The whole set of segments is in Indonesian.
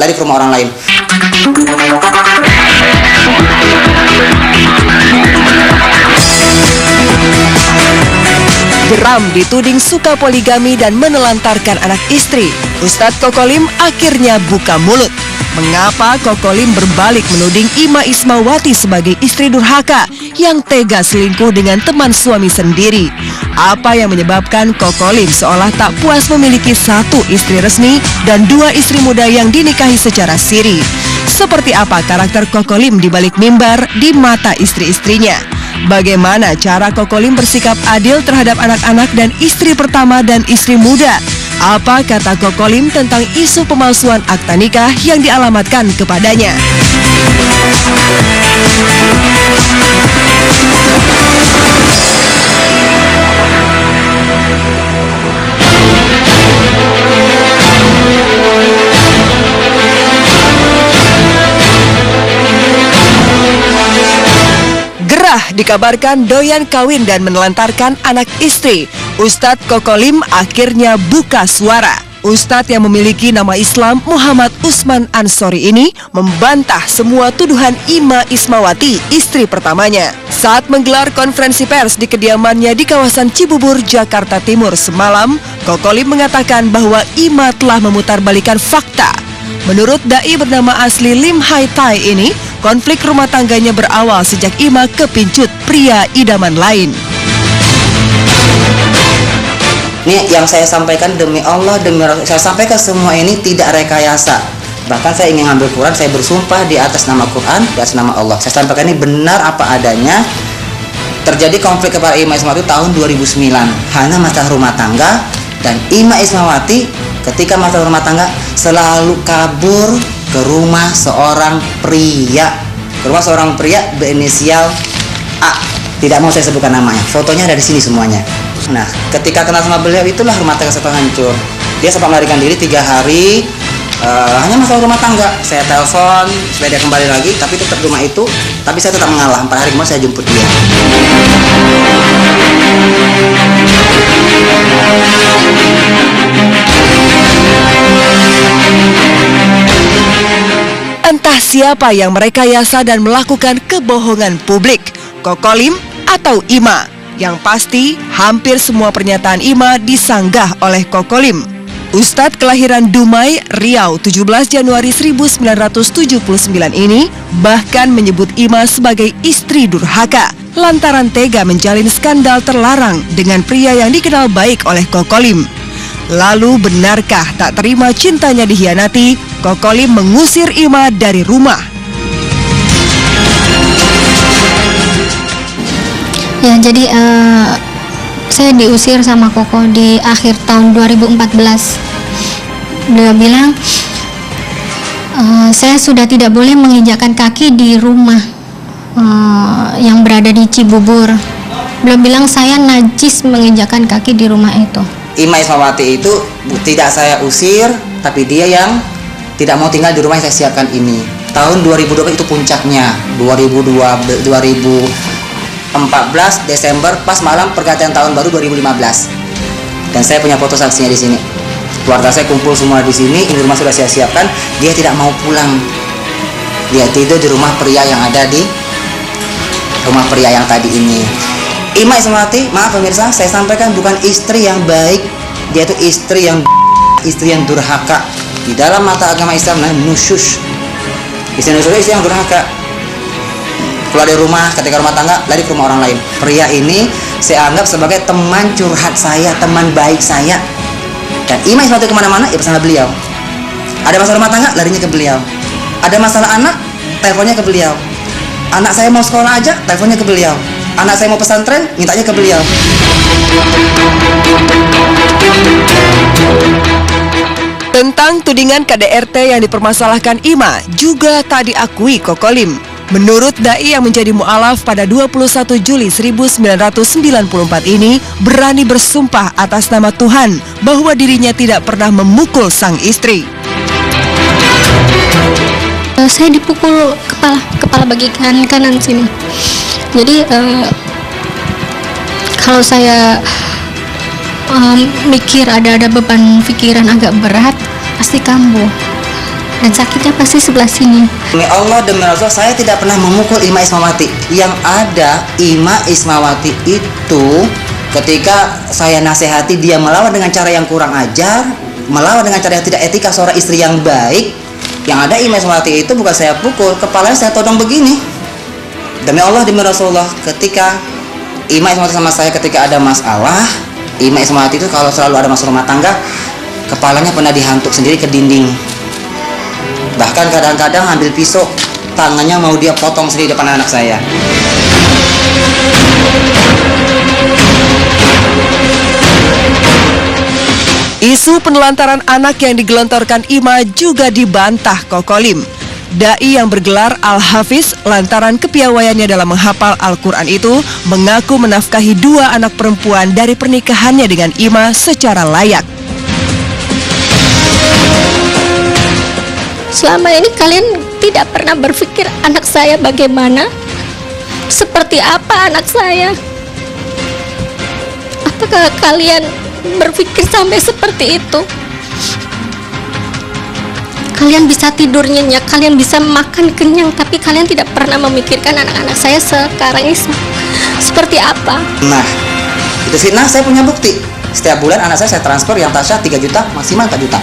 lari ke rumah orang lain. Geram dituding suka poligami dan menelantarkan anak istri, Ustadz Kokolim akhirnya buka mulut. Mengapa Kokolim berbalik menuding Ima Ismawati sebagai istri durhaka yang tega selingkuh dengan teman suami sendiri? Apa yang menyebabkan Kokolim seolah tak puas memiliki satu istri resmi dan dua istri muda yang dinikahi secara siri? Seperti apa karakter Kokolim di balik mimbar di mata istri-istrinya? Bagaimana cara Kokolim bersikap adil terhadap anak-anak dan istri pertama dan istri muda? Apa kata Kokolim tentang isu pemalsuan akta nikah yang dialamatkan kepadanya? Dikabarkan doyan kawin dan menelantarkan anak istri, Ustadz Kokolim akhirnya buka suara. Ustadz yang memiliki nama Islam Muhammad Usman Ansori ini membantah semua tuduhan Ima Ismawati, istri pertamanya. Saat menggelar konferensi pers di kediamannya di kawasan Cibubur, Jakarta Timur semalam, Kokolim mengatakan bahwa Ima telah memutarbalikkan fakta. Menurut dai bernama asli Lim Hai Tai ini, konflik rumah tangganya berawal sejak Ima kepincut pria idaman lain. Ini yang saya sampaikan demi Allah, demi Rasul. Saya sampaikan semua ini tidak rekayasa. Bahkan saya ingin ngambil Quran, saya bersumpah di atas nama Quran, di atas nama Allah. Saya sampaikan ini benar apa adanya. Terjadi konflik kepada Ima Ismawati tahun 2009. Hanya masalah rumah tangga, dan Ima Ismawati ketika masalah rumah tangga selalu kabur ke rumah seorang pria. Ke rumah seorang pria berinisial A. Tidak mau saya sebutkan namanya. Fotonya ada di sini semuanya. Nah, ketika kenal sama beliau itulah rumah tangga saya hancur. Dia sempat melarikan diri 3 hari. Hanya masalah rumah tangga. Saya telepon supaya dia kembali lagi, tapi tetap rumah itu. Tapi saya tetap mengalah. 4 hari kemudian saya jemput dia. Entah siapa yang merekayasa dan melakukan kebohongan publik, Kokolim atau Ima. Yang pasti, hampir semua pernyataan Ima disanggah oleh Kokolim. Ustadz kelahiran Dumai, Riau, 17 Januari 1979 ini bahkan menyebut Ima sebagai istri durhaka lantaran tega menjalin skandal terlarang dengan pria yang dikenal baik oleh Kokolim. Lalu benarkah tak terima cintanya dihianati, Kokolim mengusir Ima dari rumah? Ya, jadi saya diusir sama Koko di akhir tahun 2014. Beliau bilang saya sudah tidak boleh menginjakkan kaki di rumah yang berada di Cibubur. Beliau bilang saya najis menginjakkan kaki di rumah itu. Ima Ismawati itu tidak saya usir, tapi dia yang tidak mau tinggal di rumah yang saya siapkan ini. Tahun 2012 itu puncaknya. 2014 Desember pas malam pergantian tahun baru 2015. Dan saya punya foto saksinya di sini. Keluarga saya kumpul semua di sini. Ini rumah sudah saya siapkan. Dia tidak mau pulang. Dia tidur di rumah pria yang ada di rumah pria yang tadi ini. Ima Ismawati, maaf pemirsa, saya sampaikan bukan istri yang baik. Dia itu istri yang durhaka. Di dalam mata agama Islam namanya nusyush. Istri yang durhaka. Keluar dari rumah, ketika rumah tangga, lari ke rumah orang lain. Pria ini saya anggap sebagai teman curhat saya, teman baik saya. Dan Ima Ismawati kemana-mana, ya bersama beliau. Ada masalah rumah tangga, larinya ke beliau. Ada masalah anak, teleponnya ke beliau. Anak saya mau sekolah aja, teleponnya ke beliau. Anak saya mau pesantren, mintanya ke beliau. Tentang tudingan KDRT yang dipermasalahkan Ima juga tak diakui Kokolim. Menurut dai yang menjadi mu'alaf pada 21 Juli 1994 ini berani bersumpah atas nama Tuhan bahwa dirinya tidak pernah memukul sang istri. Saya dipukul kepala bagian kanan sini. Jadi kalau saya mikir ada beban pikiran agak berat, pasti kambuh. dan sakitnya pasti sebelah sini. Demi Allah, demi Rasul, saya tidak pernah memukul Ima Ismawati. Yang ada, Ima Ismawati itu ketika saya nasihati dia melawan dengan cara yang kurang ajar, melawan dengan cara yang tidak etika seorang istri yang baik. Yang ada Ima Ismawati itu bukan saya pukul, kepalanya saya todong begini. Demi Allah, demi Rasulullah, ketika Ima Ismawati sama saya ketika ada masalah, Ima Ismawati itu kalau selalu ada masalah rumah tangga, kepalanya pernah dihantuk sendiri ke dinding. Bahkan kadang-kadang ambil pisau, tangannya mau dia potong sendiri depan anak saya. Isu penelantaran anak yang digelontorkan Ima juga dibantah Kokolim. Dai yang bergelar Al-Hafiz lantaran kepiawaiannya dalam menghafal Al-Quran itu mengaku menafkahi 2 anak perempuan dari pernikahannya dengan Ima secara layak. Selama ini kalian tidak pernah berpikir anak saya bagaimana? Seperti apa anak saya? Apakah kalian berpikir sampai seperti itu? Kalian bisa tidur nyenyak, kalian bisa makan kenyang, tapi kalian tidak pernah memikirkan anak-anak saya sekarang ini seperti apa. Nah, itu fitnah, saya punya bukti. Setiap bulan anak saya transfer yang Tasya 3 juta, maksimal 4 juta.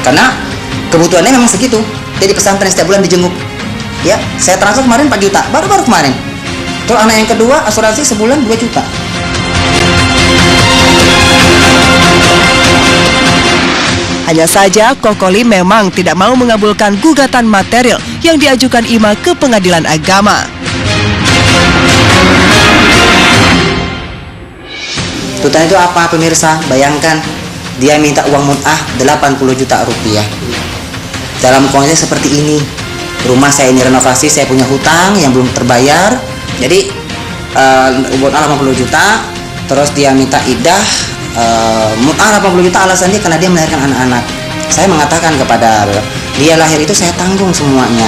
Karena kebutuhannya memang segitu. Jadi pesantren setiap bulan dijenguk. Ya, saya transfer kemarin 4 juta, baru-baru kemarin. Terus anak yang kedua, asuransi sebulan 2 juta. Hanya saja Kokolim memang tidak mau mengabulkan gugatan material yang diajukan Ima ke pengadilan agama. Tuntutan itu apa pemirsa? Bayangkan, dia minta uang mut'ah 80 juta rupiah. Dalam kondisi seperti ini, rumah saya ini renovasi, saya punya hutang yang belum terbayar. Jadi mut'ah 80 juta, terus dia minta idah mut'ah 80 juta, alasannya karena dia melahirkan anak-anak. Saya mengatakan kepada dia, lahir itu saya tanggung semuanya,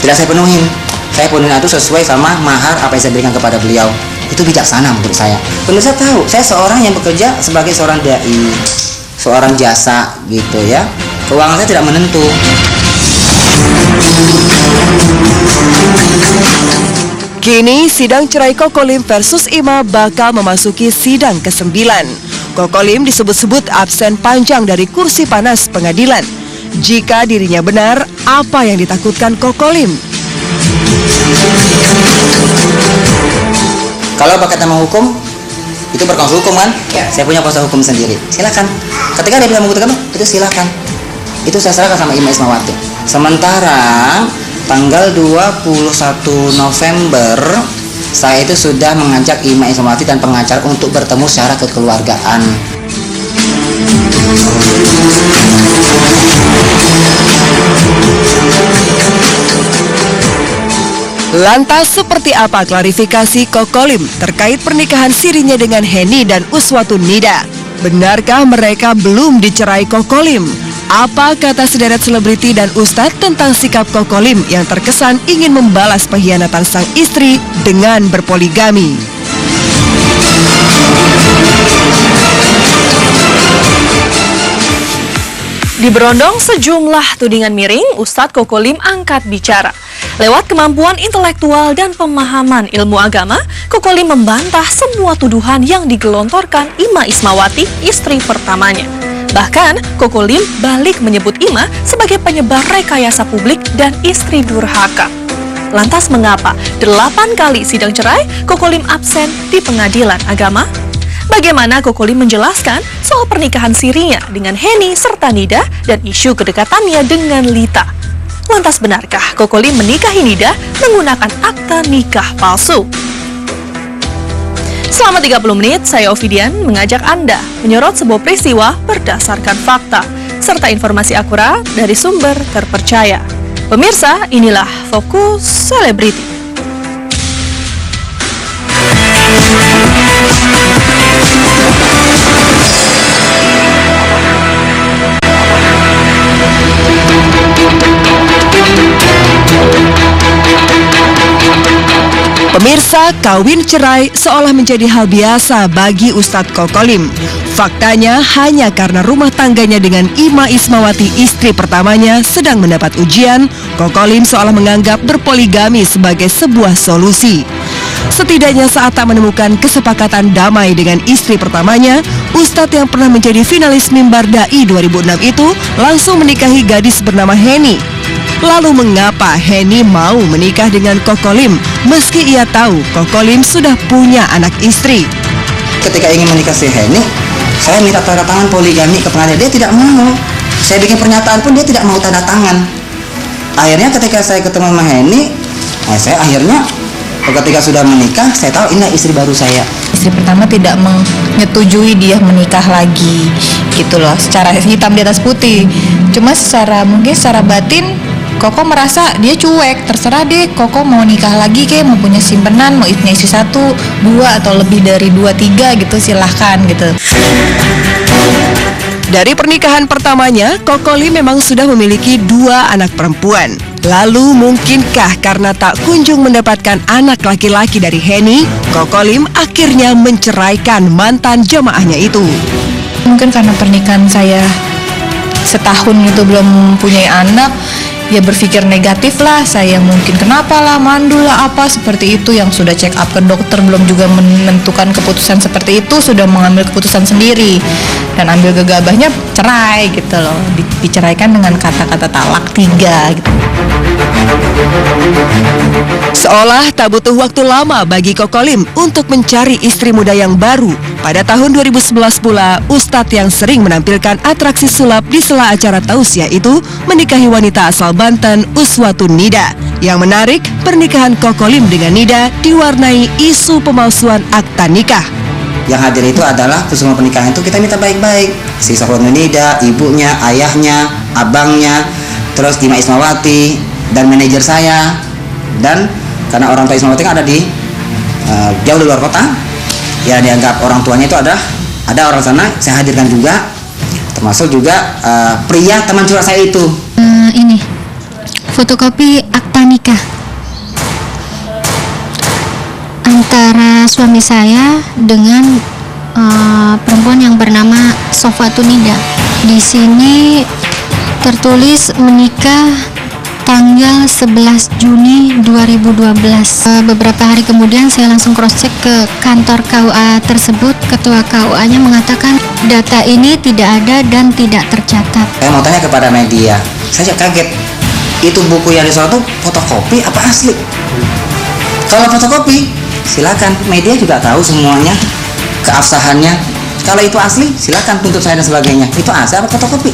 tidak saya penuhin. Saya penuhin itu sesuai sama mahar apa yang saya berikan kepada beliau. Itu bijaksana menurut saya. Pemirsa tahu, saya seorang yang bekerja sebagai seorang dai, seorang jasa gitu ya. Keuangan saya tidak menentu. Kini sidang cerai Kokolim versus Ima bakal memasuki sidang ke-9. Kokolim disebut-sebut absen panjang dari kursi panas pengadilan. Jika dirinya benar, apa yang ditakutkan Kokolim? Kalau berkaitan sama hukum, itu berkonsul hukum kan? Ya. Saya punya kuasa hukum sendiri. Silakan. Ketika dia bisa membuktikan itu silakan. Itu saya serahkan sama Ima Ismawati. Sementara tanggal 21 November saya itu sudah mengajak Ima Ismawati dan pengacara untuk bertemu secara kekeluargaan. Lantas seperti apa klarifikasi Kokolim terkait pernikahan sirinya dengan Heni dan Uswatun Nida? Benarkah mereka belum dicerai Kokolim? Apa kata sederet selebriti dan ustadz tentang sikap Kokolim yang terkesan ingin membalas pengkhianatan sang istri dengan berpoligami? Di Berondong sejumlah tudingan miring, Ustadz Kokolim angkat bicara. Lewat kemampuan intelektual dan pemahaman ilmu agama, Kokolim membantah semua tuduhan yang digelontorkan Ima Ismawati, istri pertamanya. Bahkan, Kokolim balik menyebut Ima sebagai penyebar rekayasa publik dan istri durhaka. Lantas mengapa 8 kali sidang cerai, Kokolim absen di pengadilan agama? Bagaimana Kokolim menjelaskan soal pernikahan sirinya dengan Heni serta Nida dan isu kedekatannya dengan Lita? Lantas benarkah Kokolim menikahi Nida menggunakan akta nikah palsu? Selama 30 menit, saya Ovidian mengajak Anda menyorot sebuah peristiwa berdasarkan fakta, serta informasi akurat dari sumber terpercaya. Pemirsa, inilah Fokus Selebriti. Pemirsa, kawin cerai seolah menjadi hal biasa bagi Ustadz Kokolim. Faktanya hanya karena rumah tangganya dengan Ima Ismawati, istri pertamanya, sedang mendapat ujian, Kokolim seolah menganggap berpoligami sebagai sebuah solusi. Setidaknya saat tak menemukan kesepakatan damai dengan istri pertamanya, Ustadz yang pernah menjadi finalis Mimbar Dai 2006 itu langsung menikahi gadis bernama Heni. Lalu mengapa Heni mau menikah dengan Kokolim meski ia tahu Kokolim sudah punya anak istri? Ketika ingin menikah si Heni, saya minta tanda tangan poligami ke pengadilan, dia tidak mau. Saya bikin pernyataan pun dia tidak mau tanda tangan. Akhirnya ketika saya ketemu sama Heni, saya akhirnya ketika sudah menikah, saya tahu ini istri baru saya. Istri pertama tidak menyetujui dia menikah lagi, gitu loh. Secara hitam di atas putih. Cuma mungkin secara batin, Koko merasa dia cuek. Terserah deh, Koko mau nikah lagi kayak mau punya simpenan, mau punya istri 1, 2 atau lebih dari 2, 3 gitu, silahkan gitu. Dari pernikahan pertamanya, Kokolim memang sudah memiliki 2 anak perempuan. Lalu mungkinkah karena tak kunjung mendapatkan anak laki-laki dari Heni, Kokolim akhirnya menceraikan mantan jamaahnya itu? Mungkin karena pernikahan saya setahun itu belum punya anak, ya berpikir negatif lah, saya mungkin kenapa lah, mandul lah, apa seperti itu. Yang sudah check up ke dokter belum juga menentukan keputusan seperti itu, sudah mengambil keputusan sendiri dan ambil gegabahnya cerai gitu loh. Diceraikan dengan kata-kata talak 3 gitu. Seolah tak butuh waktu lama bagi Kokolim untuk mencari istri muda yang baru. Pada tahun 2011 pula, Ustadz yang sering menampilkan atraksi sulap di sela acara tausiah itu menikahi wanita asal Banten, Uswatun Nida. Yang menarik, pernikahan Kokolim dengan Nida diwarnai isu pemalsuan akta nikah. Yang hadir itu adalah semua pernikahan itu kita minta baik-baik. Si Uswatun Nida, ibunya, ayahnya, abangnya, terus Ima Ismawati, dan manajer saya. Dan karena orang tua Ismawati ada di jauh di luar kota, ya dianggap orang tuanya itu ada orang sana, saya hadirkan juga, termasuk juga pria teman curhat saya itu. Ini fotokopi akta nikah antara suami saya dengan perempuan yang bernama Sofatun Nida. Di sini tertulis menikah tanggal 11 Juni 2012. Beberapa hari kemudian saya langsung cross check ke kantor KUA tersebut. Ketua KUA-nya mengatakan data ini tidak ada dan tidak tercatat. Saya mau tanya kepada media, saya kaget. Itu buku yang disoal itu fotokopi apa asli? Kalau fotokopi, silakan, media juga tahu semuanya, keabsahannya. Kalau itu asli, silakan tuntut saya dan sebagainya. Itu asli apa fotokopi?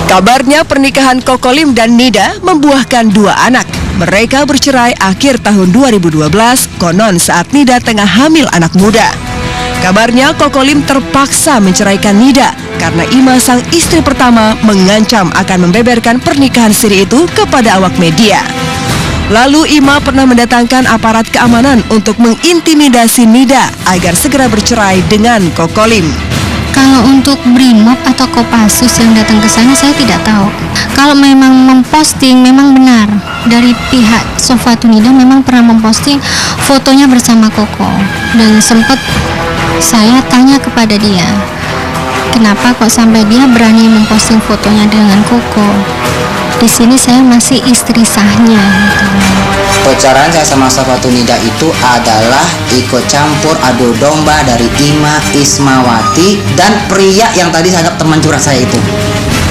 Kabarnya pernikahan Kokolim dan Nida membuahkan 2 anak. Mereka bercerai akhir tahun 2012, konon saat Nida tengah hamil anak muda. Kabarnya Kokolim terpaksa menceraikan Nida karena Ima sang istri pertama mengancam akan membeberkan pernikahan siri itu kepada awak media. Lalu Ima pernah mendatangkan aparat keamanan untuk mengintimidasi Nida agar segera bercerai dengan Kokolim. Kalau untuk Brimob atau Kopassus yang datang ke sana saya tidak tahu. Kalau memang memposting, memang benar dari pihak Sofatun Nida memang pernah memposting fotonya bersama Koko. Dan sempat saya tanya kepada dia, kenapa kok sampai dia berani memposting fotonya dengan Koko? Di sini saya masih istri sahnya. Bocoran saya sama Sofatun Nida itu adalah ikut campur adu domba dari Ima Ismawati dan pria yang tadi saya anggap teman curhat saya itu.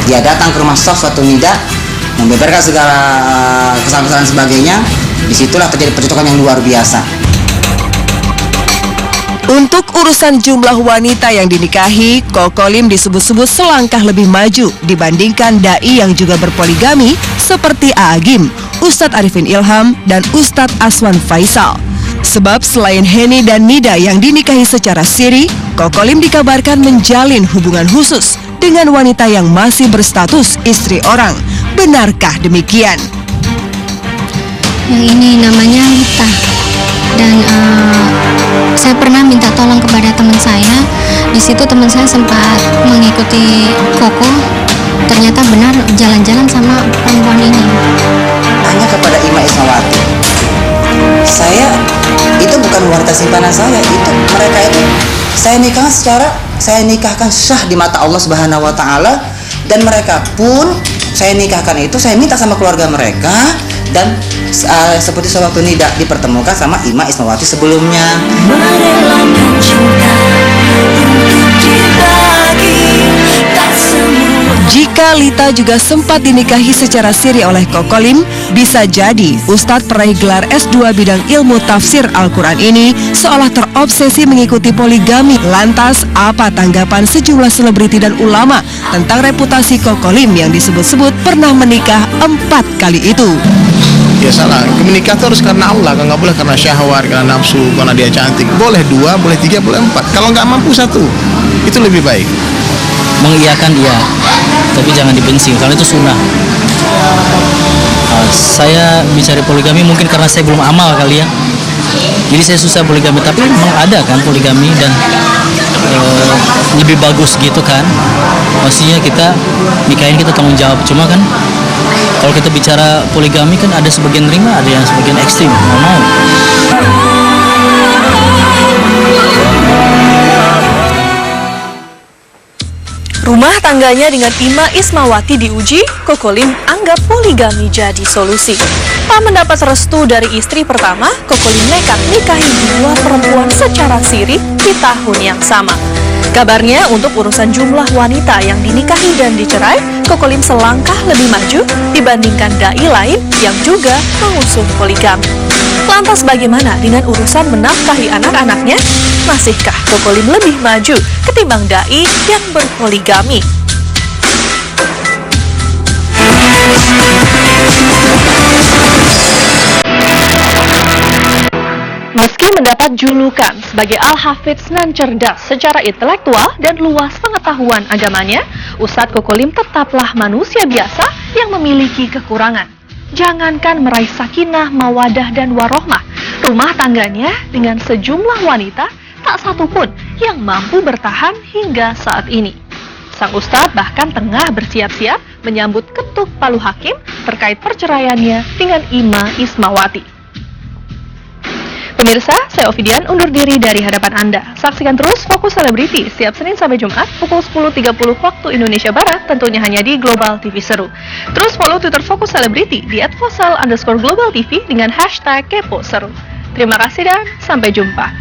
Dia datang ke rumah Sofatun Nida, membeberkan segala kesalahan sebagainya. Disitulah terjadi percekcokan yang luar biasa. Untuk urusan jumlah wanita yang dinikahi, Kokolim disebut-sebut selangkah lebih maju dibandingkan dai yang juga berpoligami seperti Aagim, Ustadz Arifin Ilham, dan Ustadz Aswan Faisal. Sebab selain Heni dan Nida yang dinikahi secara siri, Kokolim dikabarkan menjalin hubungan khusus dengan wanita yang masih berstatus istri orang. Benarkah demikian? Yang ini namanya Lita. Dan saya pernah minta tolong kepada teman saya. Di situ teman saya sempat mengikuti Koko. Ternyata benar jalan-jalan sama perempuan ini. Tanya kepada Ima Ismawati. Saya itu bukan wanita simpanan saya. Itu mereka itu saya nikah secara saya nikahkan sah di mata Allah Subhanahu wa taala, dan mereka pun saya nikahkan itu saya minta sama keluarga mereka, dan seperti sewaktu nida dipertemukan sama Ima Ismawati sebelumnya. Merelakan cinta untuk dibagi, tak semua. Jika Lita juga sempat dinikahi secara siri oleh Kokolim, bisa jadi Ustadz peraih gelar S2 bidang ilmu tafsir Al-Quran ini seolah terobsesi mengikuti poligami. Lantas, apa tanggapan sejumlah selebriti dan ulama tentang reputasi Kokolim yang disebut-sebut pernah menikah 4 kali itu? Ya salah, menikah itu harus karena Allah, nggak boleh karena syahwat, karena nafsu, karena dia cantik. Boleh 2, boleh 3, boleh 4. Kalau nggak mampu 1, itu lebih baik. Mengiyakan iya, tapi jangan dibenci, karena itu sunnah. Saya bicara poligami mungkin karena saya belum amal kali ya, jadi saya susah poligami, tapi memang ada kan poligami, dan lebih bagus gitu kan. Maksudnya kita nikahin, kita tanggung jawab. Cuma kan kalau kita bicara poligami kan ada sebagian terima, ada yang sebagian ekstrim, nggak mau. Rumah tangganya dengan Ima Ismawati diuji, Kokolim anggap poligami jadi solusi. Tak mendapat restu dari istri pertama, Kokolim nekat nikahi 2 perempuan secara siri di tahun yang sama. Kabarnya untuk urusan jumlah wanita yang dinikahi dan dicerai, Kokolim selangkah lebih maju dibandingkan dai lain yang juga mengusung poligami. Lantas bagaimana dengan urusan menafkahi anak-anaknya? Masihkah Kokolim lebih maju ketimbang dai yang berpoligami? Meski mendapat julukan sebagai Al-Hafidz nan cerdas secara intelektual dan luas pengetahuan agamanya, Ustadz Kokolim tetaplah manusia biasa yang memiliki kekurangan. Jangankan meraih sakinah, mawadah, dan warohmah, rumah tangganya dengan sejumlah wanita tak satu pun yang mampu bertahan hingga saat ini. Sang Ustadz bahkan tengah bersiap-siap menyambut ketuk palu hakim terkait perceraiannya dengan Ima Ismawati. Pemirsa, saya Ovidian undur diri dari hadapan Anda. Saksikan terus Fokus Selebriti setiap Senin sampai Jumat pukul 10.30 waktu Indonesia Barat, tentunya hanya di Global TV Seru. Terus follow Twitter Fokus Selebriti di @fosal_global_tv dengan hashtag Kepo Seru. Terima kasih dan sampai jumpa.